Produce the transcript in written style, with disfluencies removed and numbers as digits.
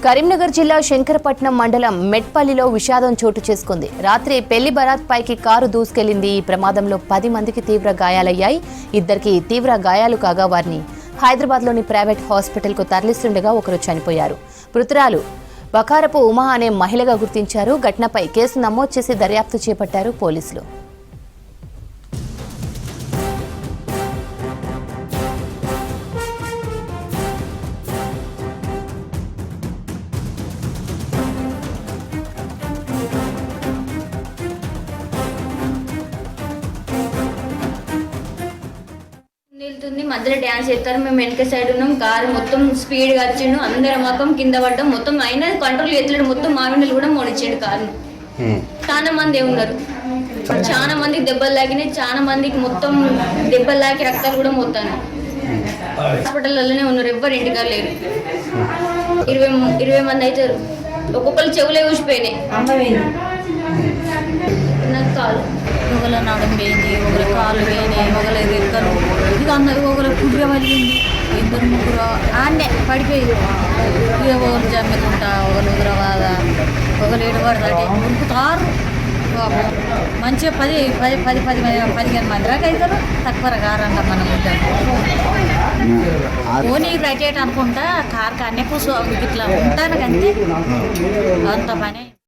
కరీంనగర్ జిల్లా శంకరపట్నం మండలం మెట్పల్లిలో విషాదం చోటు చేసుకుంది. రాత్రి పెళ్లి బరాత్ పైకి కారు దూసుకెళ్లింది. ఈ ప్రమాదంలో 10 మందికి తీవ్ర గాయాలయ్యాయి. ఇద్దరికి తీవ్ర గాయాలు కాగా వారిని హైదరాబాద్లోని ప్రైవేట్ హాస్పిటల్కు తరలిస్తుండగా ఒకరు చనిపోయారు. మృతురాలు బకారపు ఉమా అనే మహిళగా గుర్తించారు. ఘటనపై కేసు నమోదు చేసి దర్యాప్తు చేపట్టారు పోలీసులు. వెళ్తుంది మధ్యలో డ్యాన్స్ చేస్తారు. మేము వెనక సైడ్ ఉన్నాం. కారు మొత్తం స్పీడ్గా వచ్చిండు. అందరం మొత్తం కింద పడ్డాం. మొత్తం అయినా కంట్రోల్ చేస్తలేడు. మొత్తం మామిడిలు కూడా మోడించాడు కారును. చాలా మంది ఉన్నారు. చాలా మందికి దెబ్బలు తాకినాయి. చాలా మందికి మొత్తం దెబ్బలు తాకి రక్తాలు కూడా మొత్తాను. హాస్పిటల్లోనే ఉన్నారు. ఎవ్వరు ఇంటికారు లేరు. 20 మంది అవుతారు. ఒక్కొక్కరు చెవులే ఊసిపోయినాయి. నాకు కాదు ఒకళ్ళ నడం పోయింది, ఒకరి కాళ్ళు పోయినాయి, ఒకరి రెక్కలు ఇక అందరూ ఒకరు కుడిగా పలిగింది. 2-3 ఆన్నే పడిపోయింది. ఇక ఒకరు జమ్మికుంటా, ఒకరు ఉగ్రవాద, ఒకరు ఏడుపడతాడే ఉరుకుతారు. మంచిగా 10-15 మంది దాకా అవుతారు. తక్కువ కారంట మనం ఓనీ రైట్ అనుకుంటా. కారు అన్నీ కూర్చో ఇట్లా ఉంటాను అంతే. అంత పని